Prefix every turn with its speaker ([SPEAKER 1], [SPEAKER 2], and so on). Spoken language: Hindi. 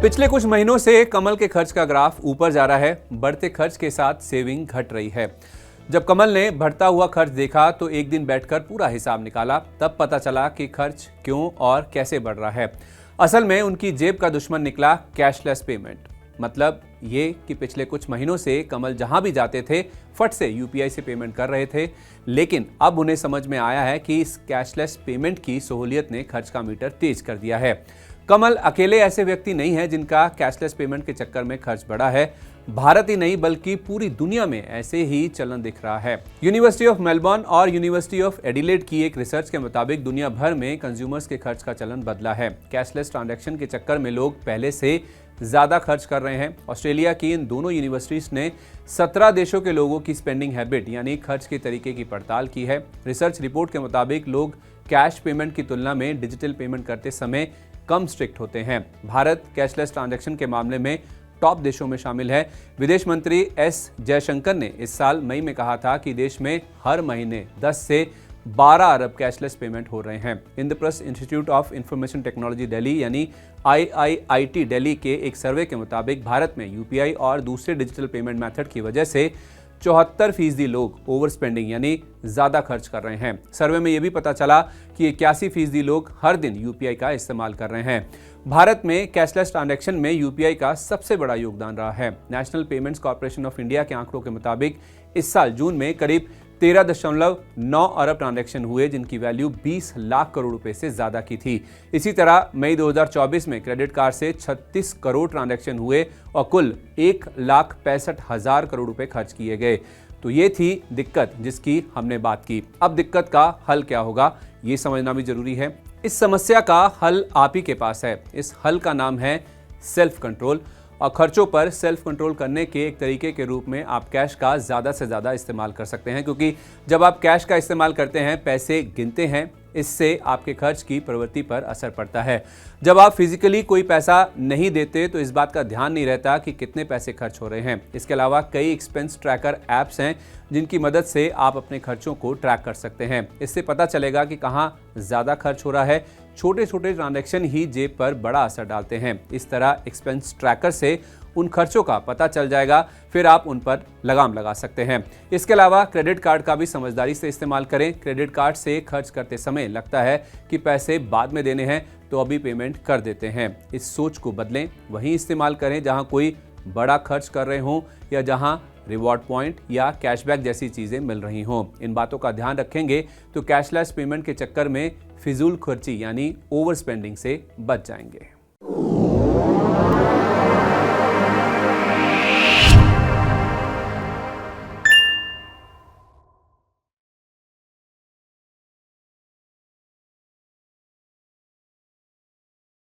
[SPEAKER 1] पिछले कुछ महीनों से कमल के खर्च का ग्राफ ऊपर जा रहा है। बढ़ते खर्च के साथ सेविंग घट रही है। जब कमल ने बढ़ता हुआ खर्च देखा तो एक दिन बैठकर पूरा हिसाब निकाला। तब पता चला कि खर्च क्यों और कैसे बढ़ रहा है। असल में उनकी जेब का दुश्मन निकला कैशलेस पेमेंट। मतलब ये कि पिछले कुछ महीनों से कमल जहां भी जाते थे फट से यूपीआई से पेमेंट कर रहे थे, लेकिन अब उन्हें समझ में आया है कि इस कैशलेस पेमेंट की सहूलियत ने खर्च का मीटर तेज कर दिया है। कमल अकेले ऐसे व्यक्ति नहीं है जिनका कैशलेस पेमेंट के चक्कर में खर्च बढ़ा है। भारत ही नहीं बल्कि पूरी दुनिया में ऐसे ही चलन दिख रहा है। यूनिवर्सिटी ऑफ मेलबर्न और यूनिवर्सिटी ऑफ एडिलेड की एक रिसर्च के मुताबिक दुनिया भर में कंज्यूमर्स के खर्च का चलन बदला है। कैशलेस ट्रांजैक्शन के चक्कर में लोग पहले से ज्यादा खर्च कर रहे हैं। ऑस्ट्रेलिया की इन दोनों यूनिवर्सिटीज ने 17 देशों के लोगों की स्पेंडिंग हैबिट यानी खर्च के तरीके की पड़ताल की है। रिसर्च रिपोर्ट के मुताबिक लोग कैश पेमेंट की तुलना में डिजिटल पेमेंट करते समय कम स्ट्रिक्ट होते हैं। भारत कैशलेस ट्रांजैक्शन के मामले में टॉप देशों में शामिल है। विदेश मंत्री एस जयशंकर ने इस साल मई में कहा था कि देश में हर महीने 10 से 12 अरब कैशलेस पेमेंट हो रहे हैं। Indraprastha institute of information technology Delhi यानी IIIT दिल्ली के एक सर्वे के मुताबिक भारत में यूपीआई और दूसरे डिजिटल पेमेंट मेथड की वजह से 74% लोग ओवर स्पेंडिंग यानी ज्यादा खर्च कर रहे हैं। सर्वे में यह भी पता चला कि 81% लोग हर दिन यूपीआई का इस्तेमाल कर रहे हैं। भारत में कैशलेस ट्रांजैक्शन में यूपीआई का सबसे बड़ा योगदान रहा है। National payments corporation of India के आंकड़ों के मुताबिक इस साल जून में करीब 13.9 अरब ट्रांजैक्शन हुए, जिनकी वैल्यू 20 लाख करोड़ रुपए से ज्यादा की थी। इसी तरह मई 2024 में क्रेडिट कार्ड से 36 करोड़ ट्रांजैक्शन हुए और कुल 1,65,000 करोड़ रुपए खर्च किए गए। तो ये थी दिक्कत जिसकी हमने बात की। अब दिक्कत का हल क्या होगा, ये समझना भी जरूरी है। इस समस्या का हल आप ही के पास है। इस हल का नाम है सेल्फ कंट्रोल। और खर्चों पर सेल्फ कंट्रोल करने के एक तरीके के रूप में आप कैश का ज़्यादा से ज़्यादा इस्तेमाल कर सकते हैं, क्योंकि जब आप कैश का इस्तेमाल करते हैं, पैसे गिनते हैं, इससे आपके खर्च की प्रवृत्ति पर असर पड़ता है। जब आप फिजिकली कोई पैसा नहीं देते तो इस बात का ध्यान नहीं रहता कि कितने पैसे खर्च हो रहे हैं। इसके अलावा कई एक्सपेंस ट्रैकर ऐप्स हैं जिनकी मदद से आप अपने खर्चों को ट्रैक कर सकते हैं। इससे पता चलेगा कि कहाँ ज़्यादा खर्च हो रहा है। छोटे छोटे ट्रांजैक्शन ही जेब पर बड़ा असर डालते हैं। इस तरह एक्सपेंस ट्रैकर से उन खर्चों का पता चल जाएगा, फिर आप उन पर लगाम लगा सकते हैं। इसके अलावा क्रेडिट कार्ड का भी समझदारी से इस्तेमाल करें। क्रेडिट कार्ड से खर्च करते समय लगता है कि पैसे बाद में देने हैं तो अभी पेमेंट कर देते हैं। इस सोच को बदलें, वहीं इस्तेमाल करें जहां कोई बड़ा खर्च कर रहे हों या जहां रिवॉर्ड पॉइंट या कैशबैक जैसी चीज़ें मिल रही हों। इन बातों का ध्यान रखेंगे तो कैशलेस पेमेंट के चक्कर में फिजूल खर्ची यानी ओवर स्पेंडिंग से बच जाएंगे।